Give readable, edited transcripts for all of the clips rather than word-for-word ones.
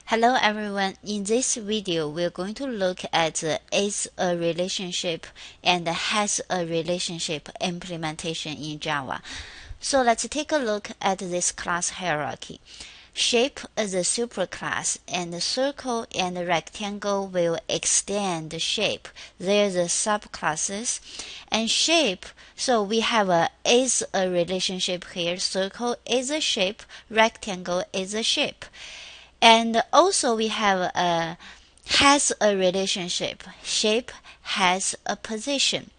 Hello everyone, in this video we're going to look at the is a relationship and has a relationship implementation in Java. So let's take a look at this class hierarchy. Shape is a superclass, and the circle and the rectangle will extend the shape. They're the subclasses. And shape, so we have a is a relationship here. Circle is a shape, rectangle is a shape. And also we have a has a relationship. Shape has a position.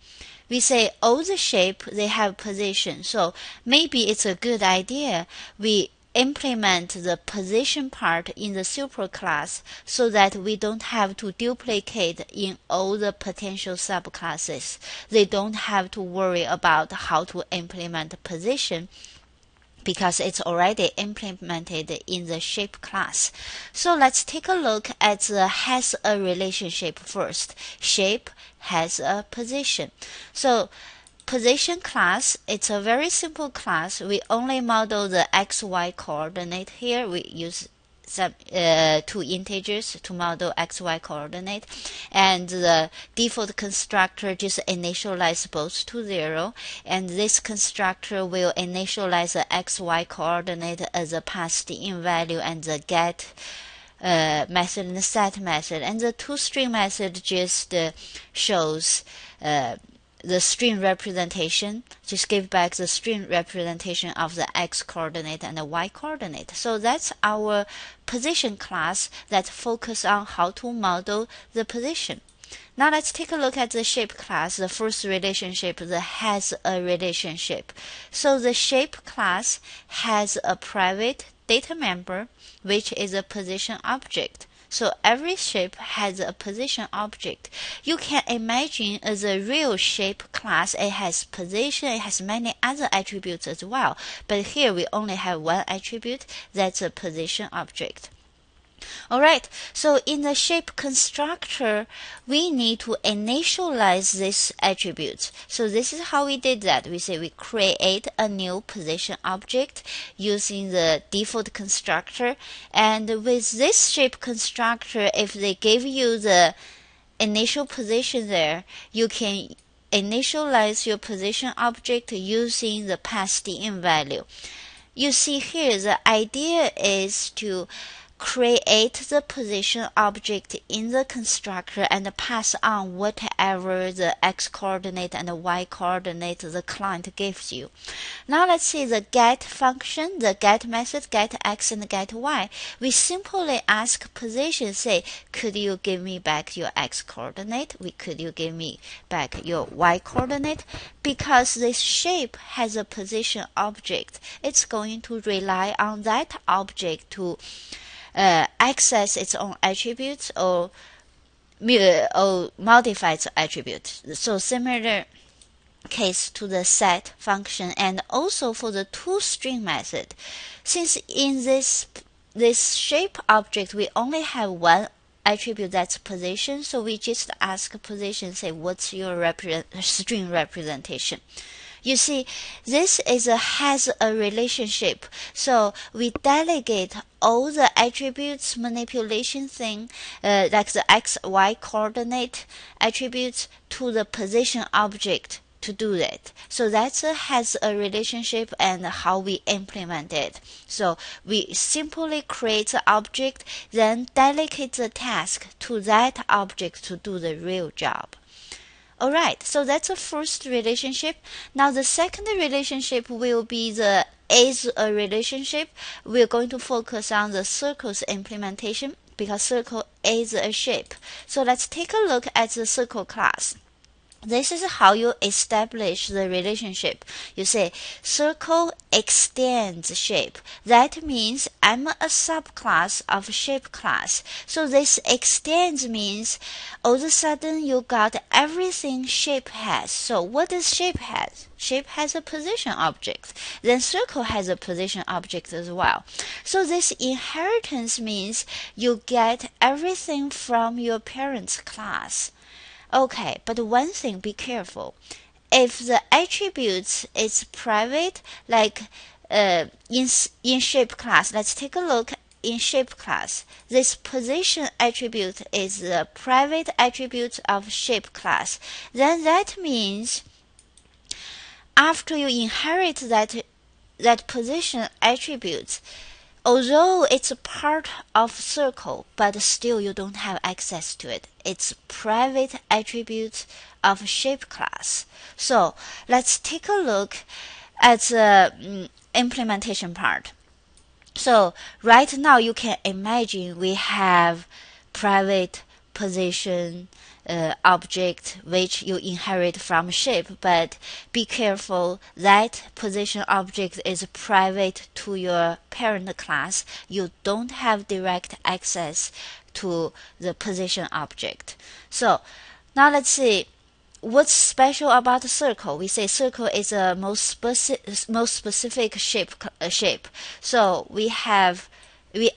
We say all the shape they have position. So maybe it's a good idea we implement the position part in the superclass so that we don't have to duplicate in all the potential subclasses. They don't have to worry about how to implement position, because it's already implemented in the shape class. So let's take a look at the has a relationship first. Shape has a position. So position class, it's a very simple class. We only model the XY coordinate here. We use two integers to model XY coordinate, and the default constructor just initialize both to 0, and this constructor will initialize the XY coordinate as a passed in value and the get method and the set method, and the toString method just shows the string representation, just give back the string representation of the x coordinate and the y coordinate. So that's our position class that focus on how to model the position. Now let's take a look at the shape class, the first relationship that has a relationship. So the shape class has a private data member, which is a position object. So every shape has a position object. You can imagine as a real shape class, it has position, it has many other attributes as well. But here we only have one attribute, that's a position object. Alright, so in the shape constructor, we need to initialize this attribute. So this is how we did that. We say we create a new position object using the default constructor. And with this shape constructor, if they give you the initial position there, you can initialize your position object using the passed in value. You see here, the idea is to create the position object in the constructor and pass on whatever the x coordinate and the y coordinate the client gives you. Now let's see the get function, the get method, get x and get y. We simply ask position, say, could you give me back your x coordinate? Could you give me back your y coordinate? Because this shape has a position object, it's going to rely on that object to access its own attributes or modify its attributes. So similar case to the set function, and also for the toString method. Since in this shape object we only have one attribute, that's position, so we just ask position, say what's your string representation. You see, this has a relationship. So we delegate all the attributes manipulation thing, like the x, y coordinate attributes, to the position object to do that. So that has a relationship and how we implement it. So we simply create the object, then delegate the task to that object to do the real job. Alright, so that's the first relationship. Now the second relationship will be the is a relationship. We're going to focus on the circle's implementation because circle is a shape. So let's take a look at the circle class. This is how you establish the relationship. You say circle extends shape. That means I'm a subclass of shape class. So this extends means all of a sudden you got everything shape has. So what does shape have? Shape has a position object. Then circle has a position object as well. So this inheritance means you get everything from your parent's class. Okay, but one thing, be careful. If the attributes is private, like in shape class, let's take a look in shape class, this position attribute is the private attribute of shape class, then that means after you inherit that position attribute, although it's a part of circle, but still you don't have access to it. It's private attribute of shape class. So let's take a look at the implementation part. So right now you can imagine we have private position object which you inherit from shape, but be careful, that position object is private to your parent class. You don't have direct access to the position object. So now let's see what's special about the circle. We say circle is a most specific shape. So we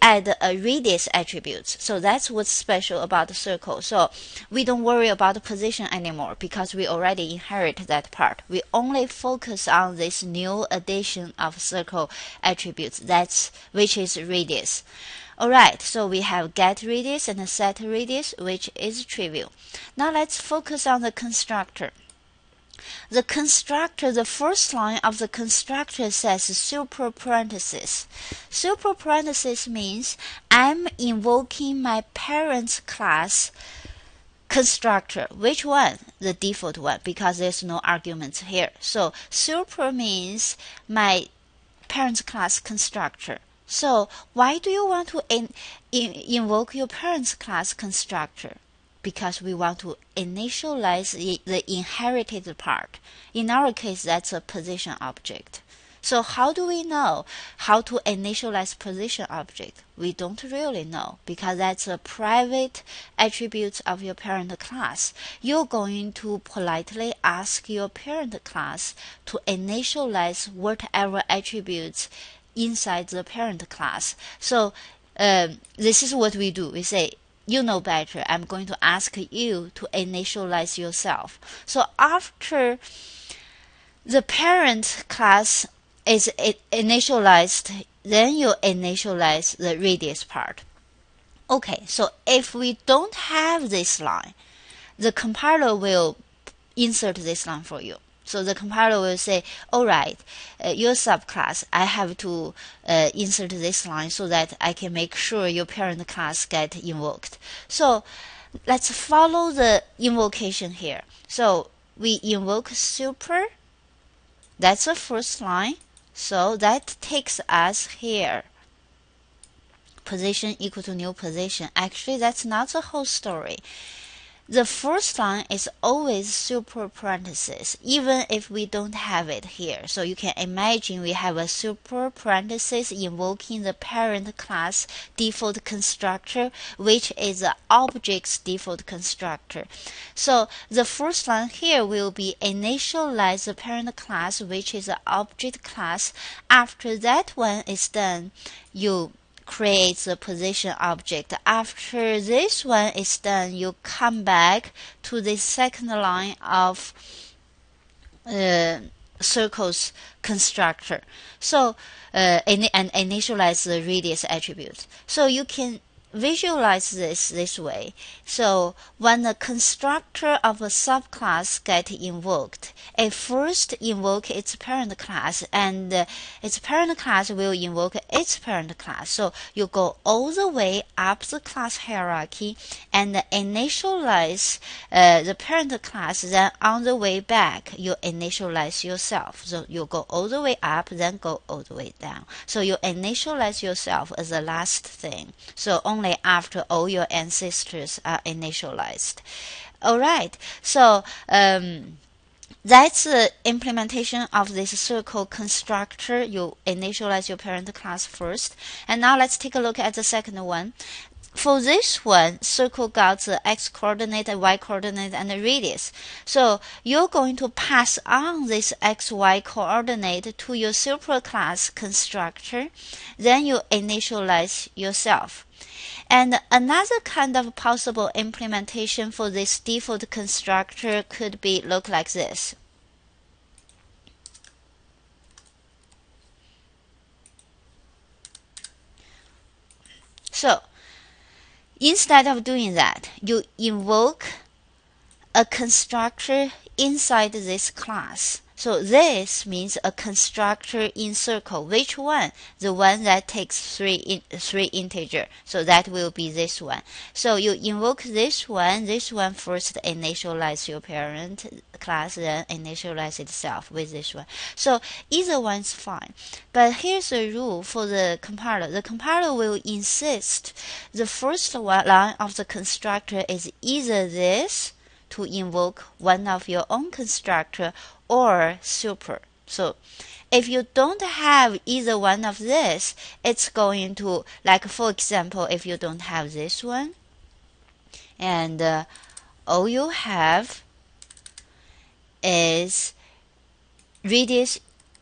add a radius attribute. So that's what's special about the circle. So we don't worry about the position anymore because we already inherit that part. We only focus on this new addition of circle attributes, which is radius. Alright, so we have get radius and set radius, which is trivial. Now let's focus on the constructor. The constructor, the first line of the constructor says super parenthesis. Super parenthesis means I'm invoking my parent's class constructor. Which one? The default one, because there's no arguments here. So super means my parent's class constructor. So why do you want to invoke your parent's class constructor? Because we want to initialize the inherited part. In our case, that's a position object. So how do we know how to initialize position object? We don't really know because that's a private attribute of your parent class. You're going to politely ask your parent class to initialize whatever attributes inside the parent class. So this is what we do. We say, you know better. I'm going to ask you to initialize yourself. So after the parent class is initialized, then you initialize the radius part. Okay, so if we don't have this line, the compiler will insert this line for you. So the compiler will say, all right, your subclass, I have to insert this line so that I can make sure your parent class get invoked. So let's follow the invocation here. So we invoke super. That's the first line. So that takes us here. Position equal to new position. Actually, that's not the whole story. The first line is always super parenthesis, even if we don't have it here. So you can imagine we have a super parenthesis invoking the parent class default constructor, which is the object's default constructor. So the first line here will be initialize the parent class, which is the object class. After that one is done, you create the position object. After this one is done, you come back to the second line of circles constructor. So and initialize the radius attribute. So you can visualize this way. So when the constructor of a subclass get invoked, it first invoke its parent class, and its parent class will invoke its parent class. So you go all the way up the class hierarchy and initialize the parent class. Then on the way back, you initialize yourself. So you go all the way up, then go all the way down. So you initialize yourself as the last thing. So only after all your ancestors are initialized. Alright, so that's the implementation of this circle constructor. You initialize your parent class first. And now let's take a look at the second one. For this one, circle got the x coordinate, the y coordinate, and the radius. So you're going to pass on this x, y coordinate to your superclass constructor. Then you initialize yourself. And another kind of possible implementation for this default constructor could look like this. So instead of doing that, you invoke a constructor inside this class. So this means a constructor in circle. Which one? The one that takes three integer. So that will be this one. So you invoke this one first initialize your parent class, then initialize itself with this one. So either one's fine. But here's a rule for the compiler. The compiler will insist the first line of the constructor is either this to invoke one of your own constructor or super. So if you don't have either one of this, it's going to, like for example, if you don't have this one, and all you have is radius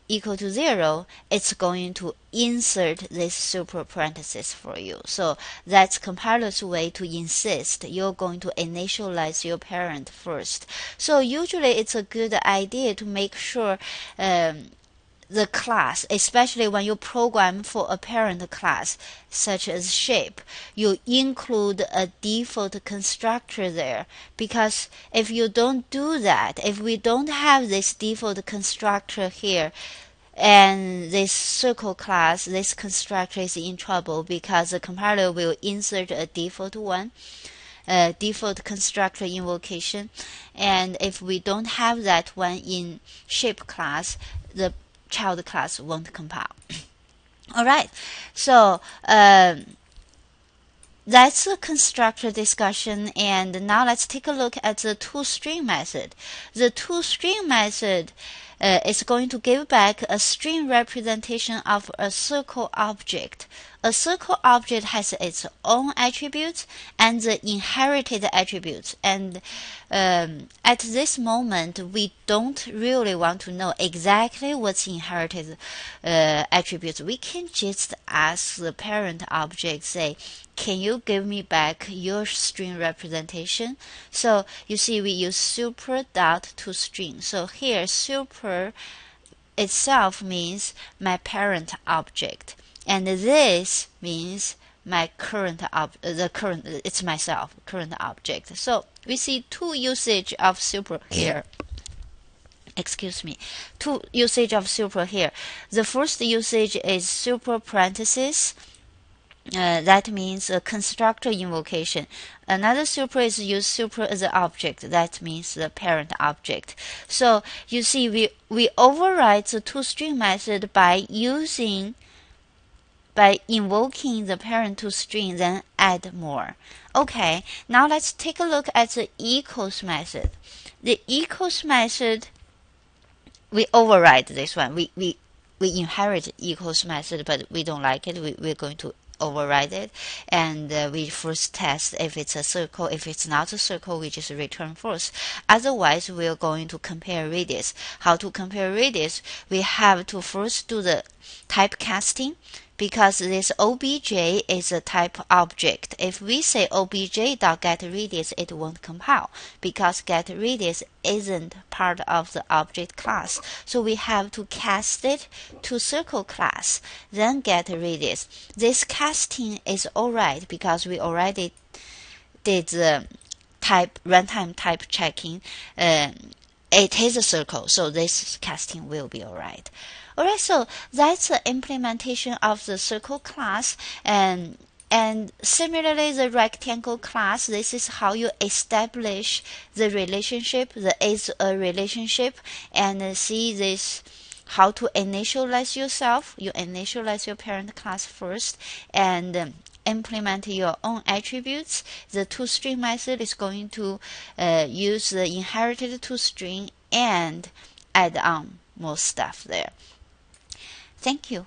equal to 0, it's going to insert this super parenthesis for you. So that's compiler's way to insist you're going to initialize your parent first. So usually it's a good idea to make sure the class, especially when you program for a parent class such as shape, you include a default constructor there, because if you don't do that, if we don't have this default constructor here, and this circle class, this constructor is in trouble because the compiler will insert a default one, default constructor invocation, and if we don't have that one in shape class, the child class won't compile. Alright, so that's the constructor discussion, and now let's take a look at the toString method. The toString method is going to give back a string representation of a circle object. A circle object has its own attributes and the inherited attributes, and at this moment we don't really want to know exactly what's inherited attributes. We can just ask the parent object, say, can you give me back your string representation? So you see we use super dot toString. So here super itself means my parent object, and this means my current it's myself, current object. So we see two usage of super here. Excuse me, two usage of super here. The first usage is super parenthesis. That means a constructor invocation. Another super is use super as an object. That means the parent object. So you see we override the toString method by invoking the parent toString, then add more. Okay, now let's take a look at the equals method. The equals method, we override this one. We inherit equals method, but we don't like it. We're going to override it, and we first test if it's a circle. If it's not a circle, we just return false. Otherwise, we're going to compare radius. How to compare radius? We have to first do the typecasting, because this obj is a type object. If we say obj.getRadius, it won't compile because getRadius isn't part of the object class. So we have to cast it to circle class, then getRadius. This casting is alright because we already did the runtime type checking. It is a circle, so this casting will be alright. Alright, so that's the implementation of the circle class, and similarly the rectangle class, this is how you establish the relationship, the is a relationship, and see this how to initialize yourself. You initialize your parent class first and implement your own attributes. The toString method is going to use the inherited toString and add on more stuff there. Thank you.